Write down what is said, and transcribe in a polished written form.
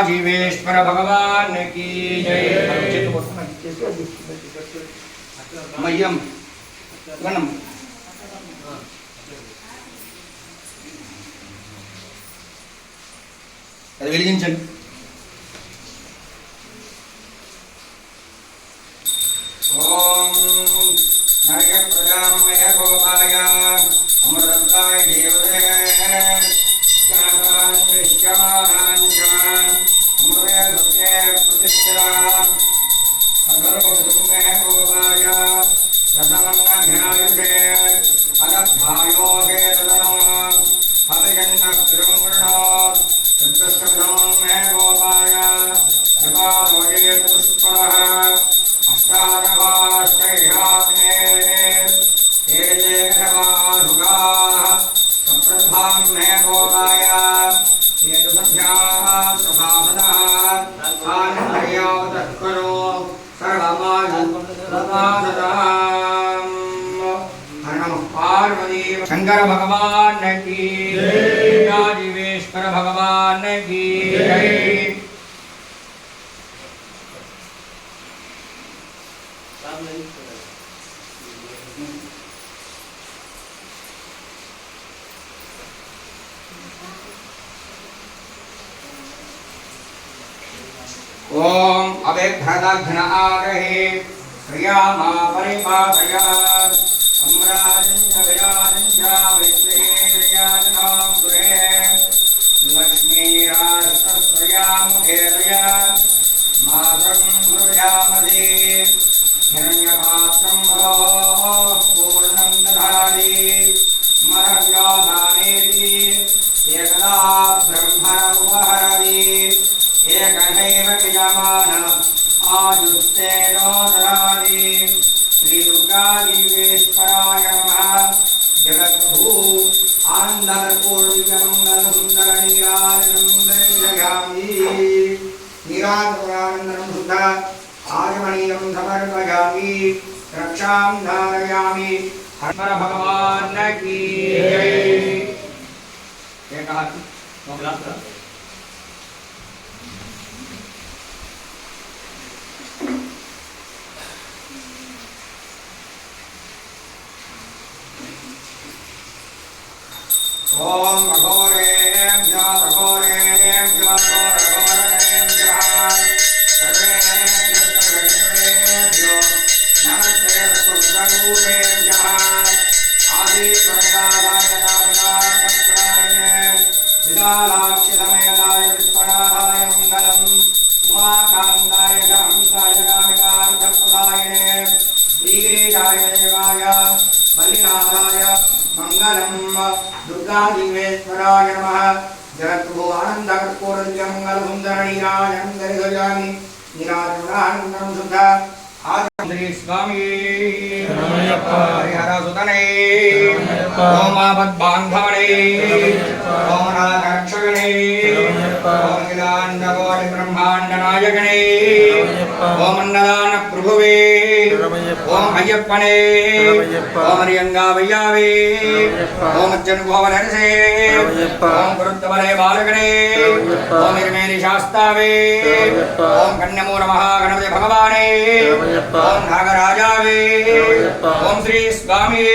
जीवेश्वर भगवान की जय। मह्यम गणम వెలిగించండి। ఓం నాయ ప్రజామయ గోపాయ అమృతాయ దేవదే జాతాన్ విశ్వమానాన్ అమృత సత్య ప్రతిష్ఠా అగర్భమే గోపాయ రతమన్న జ్ఞాయుషే అనభాయోగే తదనం హరయన్న త్రిముణ मे गोपाय कृपालोये पुष्परः अष्टादवाष्टैहाग्ने तेजे गवासुगाः सप्रभां मे गोपाय येतु सभ्याः सभासदः आनन्दयावतत्करो सर्वमानन्ददाम्। हर नमः पार्वती शंकर भगवान की जय। जीवेश्वर भगवान की जय। ओम अवेघ्रदघ्न आगहे क्रियामा परिपादया अम्राजन्य विराजन्य विश्वेर्याजनां गृहे लक्ष्मीराष्ट्रस्वयामुखेदया मातरं गृह्यामदे हिरण्यपात्रं पूर्णं दधाति मरव्याधानेति एकदा ब्रह्मणमुपहरति एकनैव यजमान आयुस्तेनो ददाति। श्री दुर्गा जीवेश्वराय नमः। जगद्प्रभु आनंदपूर्णमंगल सुंदर नीराजनं दर्शयामि। नीराजनानंदनं शुद्ध आजमनीयं समर्पयामि। रक्षां धारयामि। हर भगवान की जय। एक हाथ ओम अघोरेभ्यो अघोरेभ्यो अघोरेभ्यो सर्वेभ्यो नमस्ते सुंदरूपेभ्यः आदित्वराय कामकार्यकारिणे विशालाक्षि समेताय विश्वनाथाय मंगलम् उमाकान्ताय शान्ताय कामिकार्थप्रदायिने श्रीगिरिजाय देवाय बलिनाथाय मंगलम्। दुर्गा जीवेश्वराय नमः। जगद्प्रभु आनन्दकर्पूरमंगल सुंदर नीराजनं दर्शयामि। नीराजनानन्दं शुद्ध श्री स्वामी हरिहरसुतने ओम आपद्बान्धवने ओम नागरक्षकने ओम अखिलाण्डकोटि ब्रह्माण्ड नायकने ओम अन्नदान प्रभुवे ओम अय्यप्पने ओम हरियंगावय्यावे ओम अज्जनुभवनरसे ओम गुरुत्तमने बालकने ओम हिरमेनि शास्तावे ओम कन्यमूल महागणपति भगवाने ओम नागराजावे ओम श्री स्वामी।